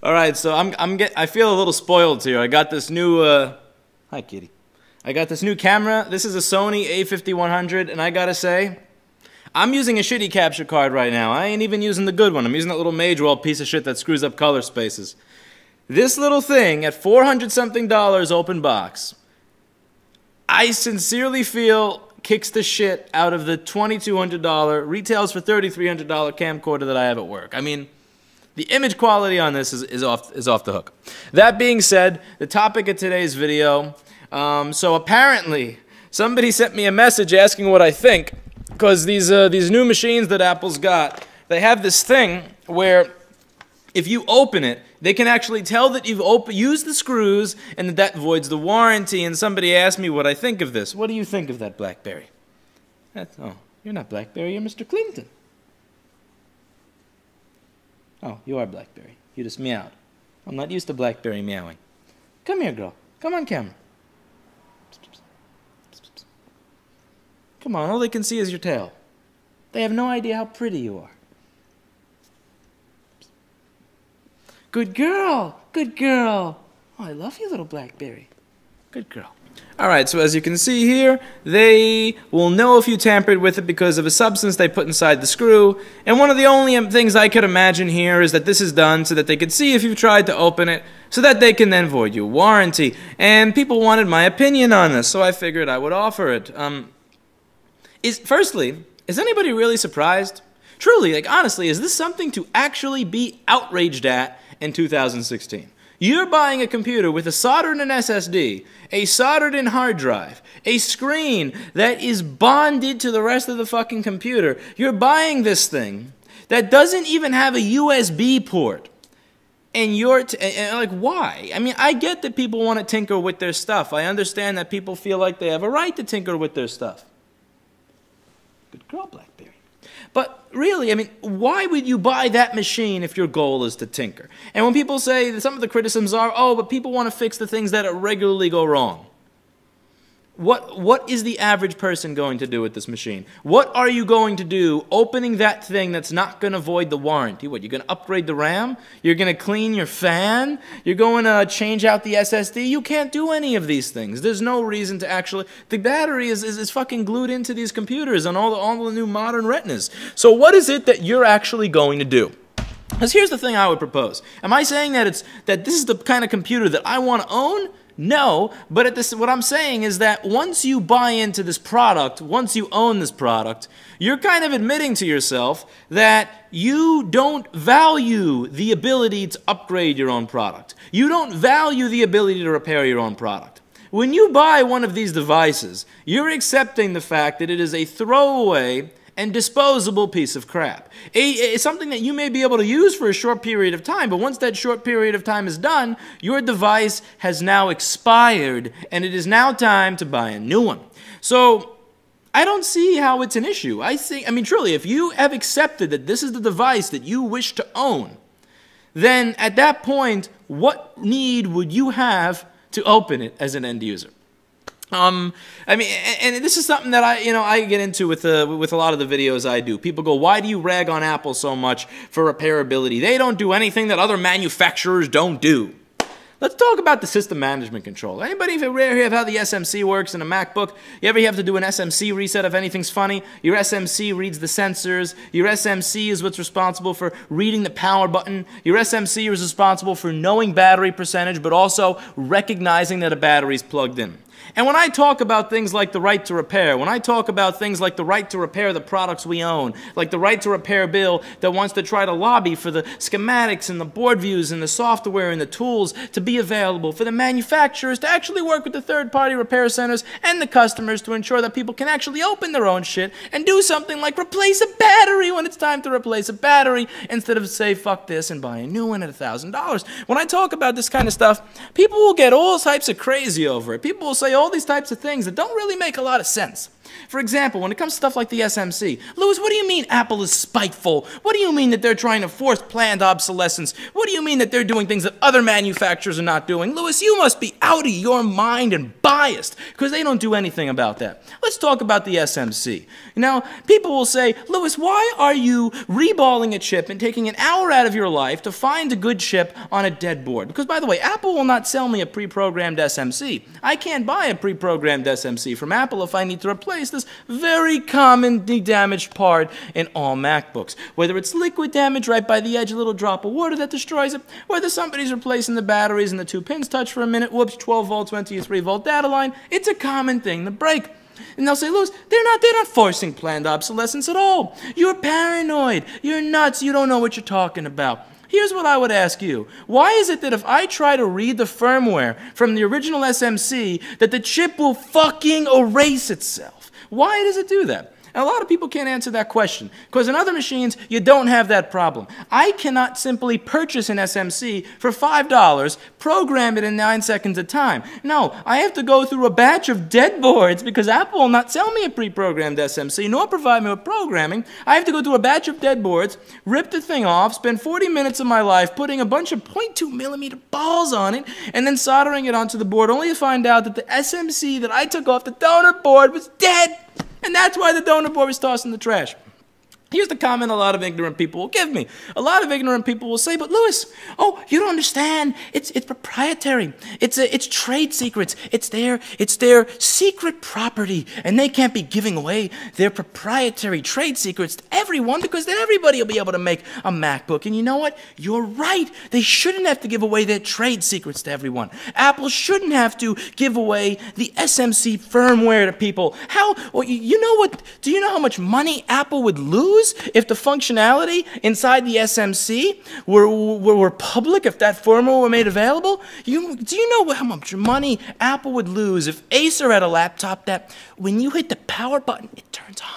All right, so I feel a little spoiled here. I got this new hi kitty. I got this new camera. This is a Sony A5100, and I gotta say, I'm using a shitty capture card right now. I ain't even using the good one. I'm using that little Major piece of shit that screws up color spaces. This little thing at $400-something open box, I sincerely feel kicks the shit out of the $2,200, retails for $3,300 camcorder that I have at work. I mean, the image quality on this is off the hook. That being said, the topic of today's video, so apparently somebody sent me a message asking what I think, because these new machines that Apple's got, they have this thing where if you open it, they can actually tell that you've used the screws and that voids the warranty. And somebody asked me what I think of this. What do you think of that, BlackBerry? Oh, you're not BlackBerry, you're Mr. Clinton. Oh, you are BlackBerry. You just meowed. I'm not used to BlackBerry meowing. Come here, girl. Come on camera. Come on, all they can see is your tail. They have no idea how pretty you are. Good girl! Good girl! Oh, I love you, little BlackBerry. Good girl. Alright, so as you can see here, they will know if you tampered with it because of a substance they put inside the screw. And one of the only things I could imagine here is that this is done so that they could see if you've tried to open it, so that they can then void your warranty. And people wanted my opinion on this, so I figured I would offer it. Firstly, is anybody really surprised? Truly, like honestly, is this something to actually be outraged at in 2016? You're buying a computer with a soldered-in SSD, a soldered-in hard drive, a screen that is bonded to the rest of the fucking computer. You're buying this thing that doesn't even have a USB port. And you're like, why? I mean, I get that people want to tinker with their stuff. I understand that people feel like they have a right to tinker with their stuff. Good girl, BlackBerry. But really, I mean, why would you buy that machine if your goal is to tinker? And when people say, some of the criticisms are, oh, but people want to fix the things that regularly go wrong. What is the average person going to do with this machine? What are you going to do opening that thing that's not going to void the warranty? What, you're going to upgrade the RAM? You're going to clean your fan? You're going to change out the SSD? You can't do any of these things. There's no reason to actually... The battery is fucking glued into these computers on all the new modern Retinas. So what is it that you're actually going to do? Because here's the thing I would propose. Am I saying that this is the kind of computer that I want to own? No, but what I'm saying is that once you buy into this product, once you own this product, you're kind of admitting to yourself that you don't value the ability to upgrade your own product. You don't value the ability to repair your own product. When you buy one of these devices, you're accepting the fact that it is a throwaway and disposable piece of crap. It's something that you may be able to use for a short period of time, but once that short period of time is done, your device has now expired, and it is now time to buy a new one. So, I don't see how it's an issue. I mean, truly, if you have accepted that this is the device that you wish to own, then at that point, what need would you have to open it as an end user? I mean, and this is something that I get into with a lot of the videos I do. People go, why do you rag on Apple so much for repairability? They don't do anything that other manufacturers don't do. Let's talk about the system management control. Anybody here have how the SMC works in a MacBook? You ever have to do an SMC reset if anything's funny? Your SMC reads the sensors. Your SMC is what's responsible for reading the power button. Your SMC is responsible for knowing battery percentage, but also recognizing that a battery's plugged in. And when I talk about things like the right to repair, when I talk about things like the right to repair the products we own, like the right to repair bill that wants to try to lobby for the schematics and the board views and the software and the tools to be available for the manufacturers to actually work with the third-party repair centers and the customers to ensure that people can actually open their own shit and do something like replace a battery when it's time to replace a battery instead of say, fuck this and buy a new one at $1,000. When I talk about this kind of stuff, people will get all types of crazy over it. People will say all these types of things that don't really make a lot of sense. For example, when it comes to stuff like the SMC, Louis, what do you mean Apple is spiteful? What do you mean that they're trying to force planned obsolescence? What do you mean that they're doing things that other manufacturers are not doing? Louis, you must be out of your mind and biased, because they don't do anything about that. Let's talk about the SMC. Now, people will say, Louis, why are you reballing a chip and taking an hour out of your life to find a good chip on a dead board? Because, by the way, Apple will not sell me a pre-programmed SMC. I can't buy a pre-programmed SMC from Apple if I need to replace this very commonly damaged part in all MacBooks. Whether it's liquid damage right by the edge, a little drop of water that destroys it, whether somebody's replacing the batteries and the two pins touch for a minute, whoops, 12 volt, 23 volt data line, it's a common thing to break. And they'll say, Louis, they're not forcing planned obsolescence at all. You're paranoid. You're nuts. You don't know what you're talking about. Here's what I would ask you. Why is it that if I try to read the firmware from the original SMC, that the chip will fucking erase itself? Why does it do that? And a lot of people can't answer that question, because in other machines, you don't have that problem. I cannot simply purchase an SMC for $5, program it in 9 seconds at a time. No, I have to go through a batch of dead boards, because Apple will not sell me a pre-programmed SMC, nor provide me with programming. I have to go through a batch of dead boards, rip the thing off, spend 40 minutes of my life putting a bunch of 0.2 millimeter balls on it, and then soldering it onto the board, only to find out that the SMC that I took off the donor board was dead. And that's why the donor board was tossed in the trash. Here's the comment a lot of ignorant people will give me. A lot of ignorant people will say, but Louis, oh, you don't understand. It's proprietary. It's trade secrets. It's their secret property, and they can't be giving away their proprietary trade secrets to everyone, because then everybody will be able to make a MacBook. And you know what? You're right. They shouldn't have to give away their trade secrets to everyone. Apple shouldn't have to give away the SMC firmware to people. Well, you know what? Do you know how much money Apple would lose if the functionality inside the SMC were public, if that firmware were made available? Do you know how much money Apple would lose if Acer had a laptop that when you hit the power button, it turns on?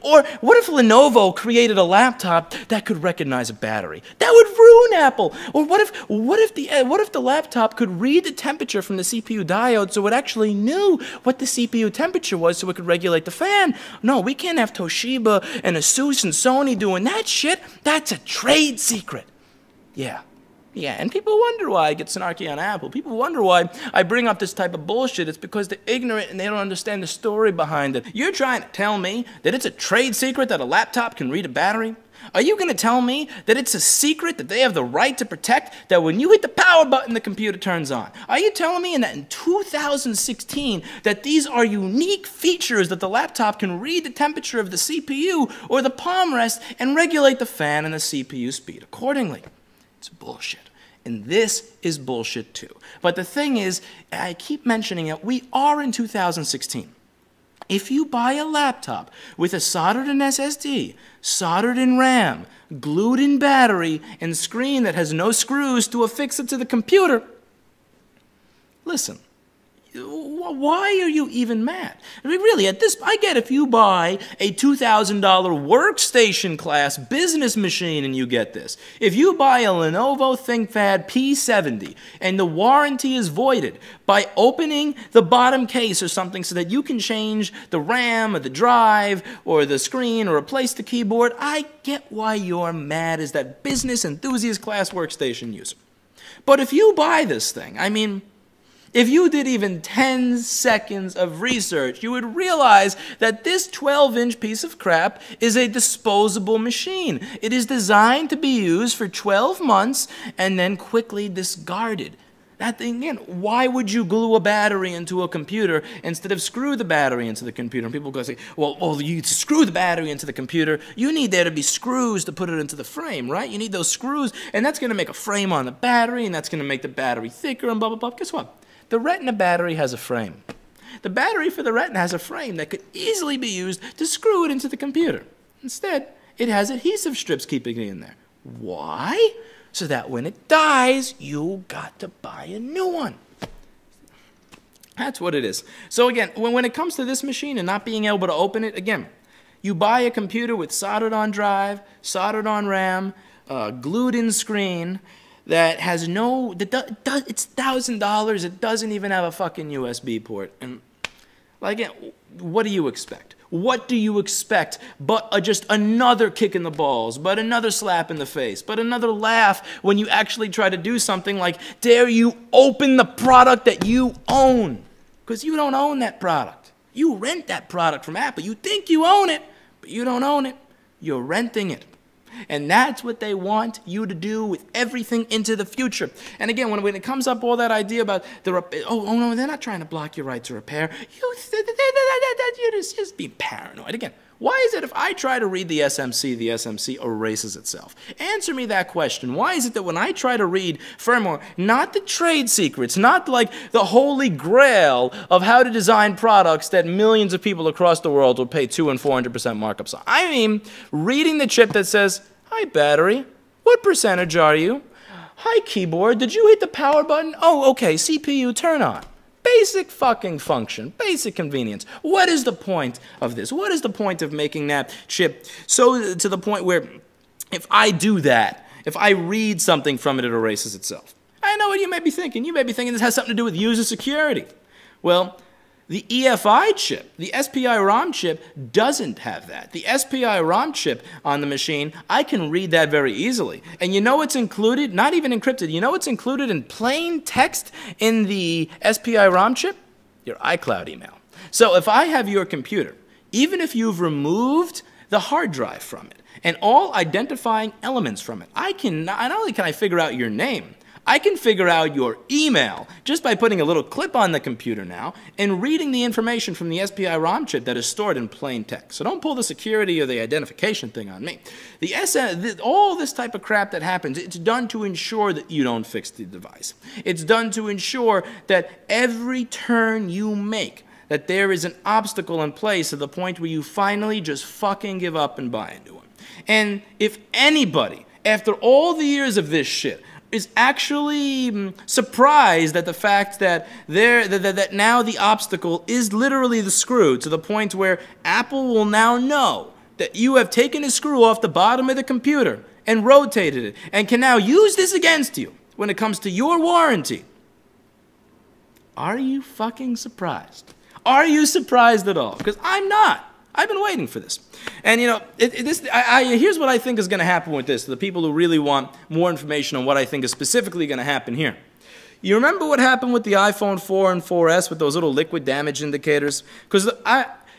Or what if Lenovo created a laptop that could recognize a battery? That would ruin Apple. Or what if the laptop could read the temperature from the CPU diode, so it actually knew what the CPU temperature was, so it could regulate the fan? No, we can't have Toshiba and Asus and Sony doing that shit. That's a trade secret. Yeah, and people wonder why I get snarky on Apple. People wonder why I bring up this type of bullshit. It's because they're ignorant and they don't understand the story behind it. You're trying to tell me that it's a trade secret that a laptop can read a battery? Are you going to tell me that it's a secret that they have the right to protect, that when you hit the power button, the computer turns on? Are you telling me that in 2016 that these are unique features that the laptop can read the temperature of the CPU or the palm rest and regulate the fan and the CPU speed accordingly? It's bullshit. And this is bullshit too. But the thing is, I keep mentioning it, we are in 2016. If you buy a laptop with a soldered-in SSD, soldered-in RAM, glued-in battery, and screen that has no screws to affix it to the computer, listen, why are you even mad? I mean, really, I get if you buy a $2,000 workstation class business machine and you get this. If you buy a Lenovo ThinkPad P70 and the warranty is voided by opening the bottom case or something so that you can change the RAM or the drive or the screen or replace the keyboard, I get why you're mad as that business enthusiast class workstation user. But if you buy this thing, I mean, if you did even 10 seconds of research, you would realize that this 12-inch piece of crap is a disposable machine. It is designed to be used for 12 months and then quickly discarded. That thing, again, why would you glue a battery into a computer instead of screw the battery into the computer? And people go say, well, you screw the battery into the computer. You need there to be screws to put it into the frame, right? You need those screws, and that's going to make a frame on the battery, and that's going to make the battery thicker and blah, blah, blah. Guess what? The Retina battery has a frame. The battery for the Retina has a frame that could easily be used to screw it into the computer. Instead, it has adhesive strips keeping it in there. Why? So that when it dies, you got to buy a new one. That's what it is. So again, when it comes to this machine and not being able to open it, again, you buy a computer with soldered-on drive, soldered-on RAM, glued-in screen, that has no, it's $1,000, it doesn't even have a fucking USB port. And Like, what do you expect? What do you expect but just another kick in the balls, but another slap in the face, but another laugh when you actually try to do something like, dare you open the product that you own? Because you don't own that product. You rent that product from Apple. You think you own it, but you don't own it. You're renting it. And that's what they want you to do with everything into the future. And again, when it comes up all that idea about oh no, they're not trying to block your right to repair. You're just being paranoid. Again, why is it if I try to read the SMC erases itself? Answer me that question. Why is it that when I try to read firmware, not the trade secrets, not like the holy grail of how to design products that millions of people across the world will pay 200% and 400% markups on. I mean, reading the chip that says, hi battery, what percentage are you? Hi keyboard, did you hit the power button? Oh, okay, CPU turn on. Basic fucking function, basic convenience. What is the point of this? What is the point of making that chip so to the point where if I do that, if I read something from it, it erases itself? I know what you may be thinking. You may be thinking this has something to do with user security. Well, the EFI chip, the SPI-ROM chip, doesn't have that. The SPI-ROM chip on the machine, I can read that very easily. And you know what's included? Not even encrypted. You know what's included in plain text in the SPI-ROM chip? Your iCloud email. So if I have your computer, even if you've removed the hard drive from it and all identifying elements from it, not only can I figure out your name, I can figure out your email just by putting a little clip on the computer now and reading the information from the SPI-ROM chip that is stored in plain text. So don't pull the security or the identification thing on me. All this type of crap that happens, it's done to ensure that you don't fix the device. It's done to ensure that every turn you make, that there is an obstacle in place to the point where you finally just fucking give up and buy a new one. And if anybody, after all the years of this shit, is actually surprised at the fact that that now the obstacle is literally the screw, to the point where Apple will now know that you have taken a screw off the bottom of the computer and rotated it and can now use this against you when it comes to your warranty. Are you fucking surprised? Are you surprised at all? Because I'm not. I've been waiting for this. And, you know, here's what I think is going to happen with this, to the people who really want more information on what I think is specifically going to happen here. You remember what happened with the iPhone 4 and 4S with those little liquid damage indicators? Because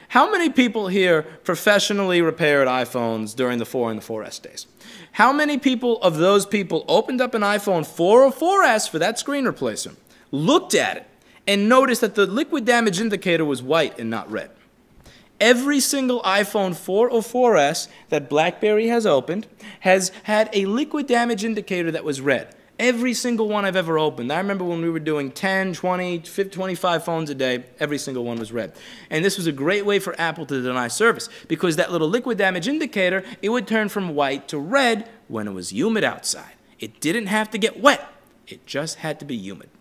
how many people here professionally repaired iPhones during the 4 and the 4S days? How many people of those people opened up an iPhone 4 or 4S for that screen replacement, looked at it, and noticed that the liquid damage indicator was white and not red? Every single iPhone 4 or 4S that BlackBerry has opened has had a liquid damage indicator that was red. Every single one I've ever opened. I remember when we were doing 10, 20, 50, 25 phones a day, every single one was red. And this was a great way for Apple to deny service, because that little liquid damage indicator, it would turn from white to red when it was humid outside. It didn't have to get wet. It just had to be humid.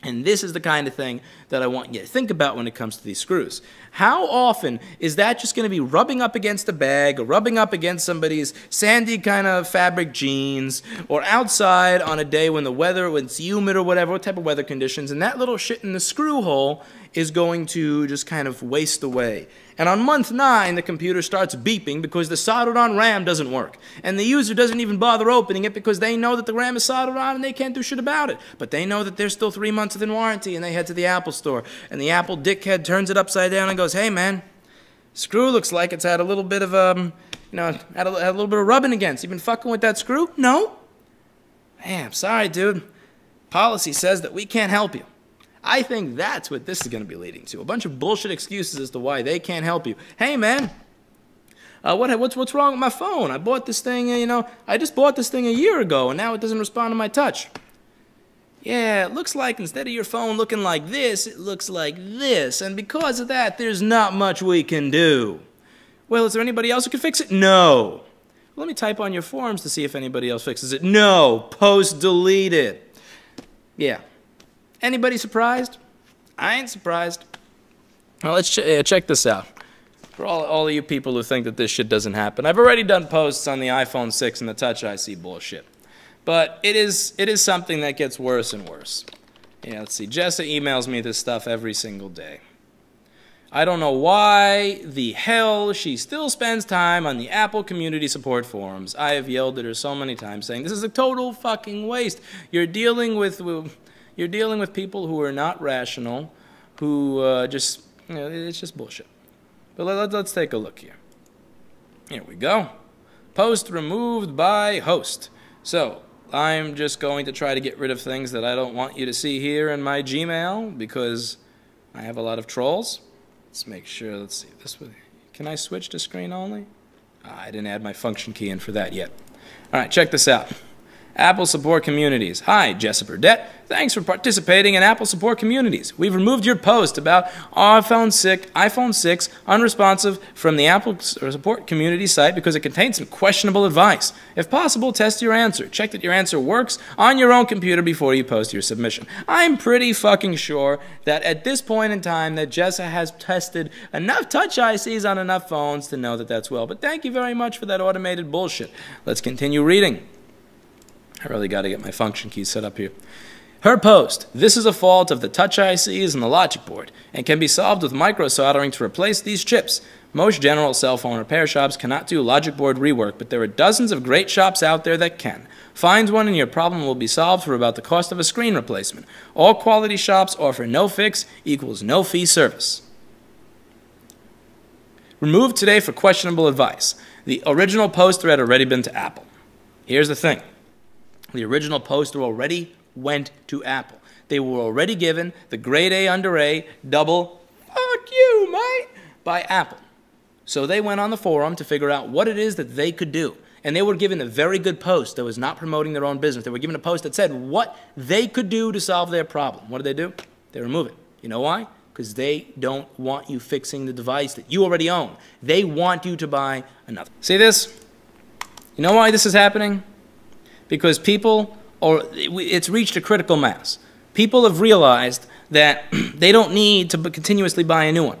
And this is the kind of thing that I want you to think about when it comes to these screws. How often is that just going to be rubbing up against a bag or rubbing up against somebody's sandy kind of fabric jeans, or outside on a day when when it's humid or whatever, what type of weather conditions, and that little shit in the screw hole is going to just kind of waste away. And on month 9, the computer starts beeping because the soldered-on RAM doesn't work. And the user doesn't even bother opening it because they know that the RAM is soldered on and they can't do shit about it. But they know that there's still 3 months within warranty, and they head to the Apple store. And the Apple dickhead turns it upside down and goes, hey man, screw looks like it's had a little bit of, had a little bit of rubbing against. You been fucking with that screw? No? Man, I'm sorry, dude. Policy says that we can't help you. I think that's what this is going to be leading to. A bunch of bullshit excuses as to why they can't help you. Hey, man, what's wrong with my phone? I bought this thing, I just bought this thing a year ago, and now it doesn't respond to my touch. Yeah, it looks like instead of your phone looking like this, it looks like this. And because of that, there's not much we can do. Well, is there anybody else who can fix it? No. Let me type on your forums to see if anybody else fixes it. No. Post-delete it. Yeah. Anybody surprised? I ain't surprised. Well, let's check this out. For all of you people who think that this shit doesn't happen, I've already done posts on the iPhone 6 and the Touch IC bullshit. But it is something that gets worse and worse. Yeah, let's see. Jessa emails me this stuff every single day. I don't know why the hell she still spends time on the Apple community support forums. I have yelled at her so many times saying, this is a total fucking waste. You're dealing with people who are not rational, who just, you know, it's just bullshit. But let's take a look here. Here we go. Post removed by host. So I'm just going to try to get rid of things that I don't want you to see here in my Gmail because I have a lot of trolls. Let's make sure, let's see, this way. Can I switch to screen only? I didn't add my function key in for that yet. All right, check this out. Apple Support Communities. Hi, Jessa Burdett. Thanks for participating in Apple Support Communities. We've removed your post about iPhone 6 unresponsive from the Apple Support Community site because it contains some questionable advice. If possible, test your answer. Check that your answer works on your own computer before you post your submission. I'm pretty fucking sure that at this point in time that Jessa has tested enough Touch ICs on enough phones to know that that's well. But thank you very much for that automated bullshit. Let's continue reading. I really got to get my function keys set up here. Her post. This is a fault of the Touch ICs and the logic board and can be solved with micro-soldering to replace these chips. Most general cell phone repair shops cannot do logic board rework, but there are dozens of great shops out there that can. Find one and your problem will be solved for about the cost of a screen replacement. All quality shops offer no fix equals no fee service. Removed today for questionable advice. The original poster had already been to Apple. Here's the thing. The original poster already went to Apple. They were already given the grade A under A double fuck you, mate, by Apple. So they went on the forum to figure out what it is that they could do. And they were given a very good post that was not promoting their own business. They were given a post that said what they could do to solve their problem. What do? They remove it. You know why? Because they don't want you fixing the device that you already own. They want you to buy another. See this? You know why this is happening? Because it's reached a critical mass. People have realized that they don't need to continuously buy a new one.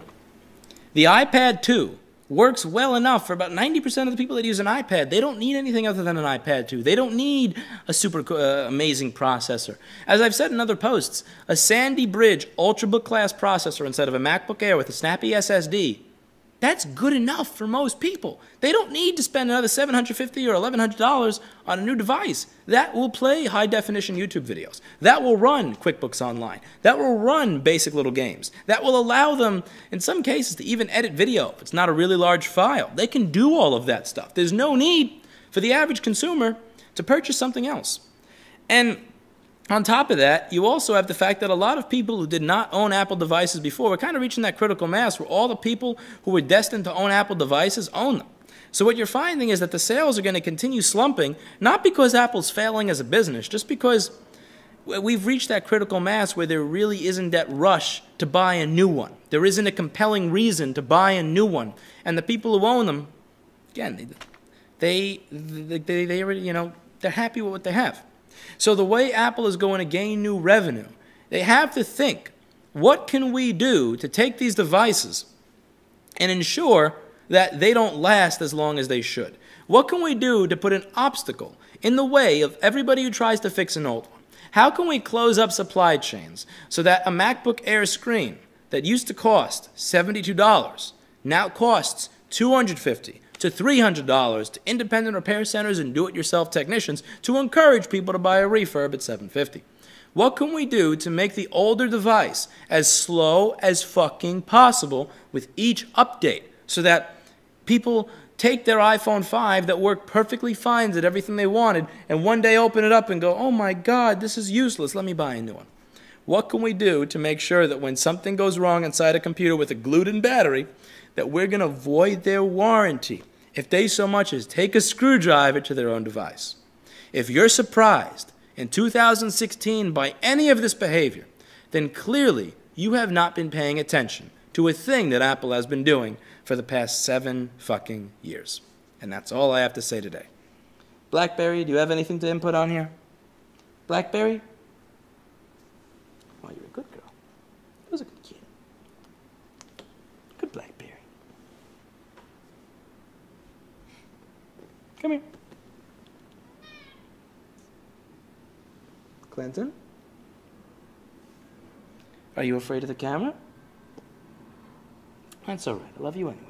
The iPad 2 works well enough for about 90% of the people that use an iPad. They don't need anything other than an iPad 2. They don't need a super amazing processor. As I've said in other posts, a Sandy Bridge Ultrabook class processor instead of a MacBook Air with a snappy SSD, that's good enough for most people. They don't need to spend another $750 or $1,100 on a new device. That will play high-definition YouTube videos. That will run QuickBooks Online. That will run basic little games. That will allow them, in some cases, to even edit video if it's not a really large file. They can do all of that stuff. There's no need for the average consumer to purchase something else. And on top of that, you also have the fact that a lot of people who did not own Apple devices before were kind of reaching that critical mass where all the people who were destined to own Apple devices own them. So what you're finding is that the sales are going to continue slumping, not because Apple's failing as a business, just because we've reached that critical mass where there really isn't that rush to buy a new one. There isn't a compelling reason to buy a new one. And the people who own them, again, they already, you know, they're happy with what they have. So the way Apple is going to gain new revenue, they have to think, what can we do to take these devices and ensure that they don't last as long as they should? What can we do to put an obstacle in the way of everybody who tries to fix an old one? How can we close up supply chains so that a MacBook Air screen that used to cost $72 now costs $250 to $300 to independent repair centers and do-it-yourself technicians to encourage people to buy a refurb at $750? What can we do to make the older device as slow as fucking possible with each update so that people take their iPhone 5 that worked perfectly fine, did everything they wanted, and one day open it up and go, oh my God, this is useless, let me buy a new one? What can we do to make sure that when something goes wrong inside a computer with a glued-in battery, that we're going to void their warranty if they so much as take a screwdriver to their own device? If you're surprised in 2016 by any of this behavior, then clearly you have not been paying attention to a thing that Apple has been doing for the past 7 fucking years. And that's all I have to say today. BlackBerry, do you have anything to input on here? BlackBerry? Oh, you're a good girl. That was a good kid. Good BlackBerry. Come here. Clinton? Are you afraid of the camera? That's all right. I love you anyway.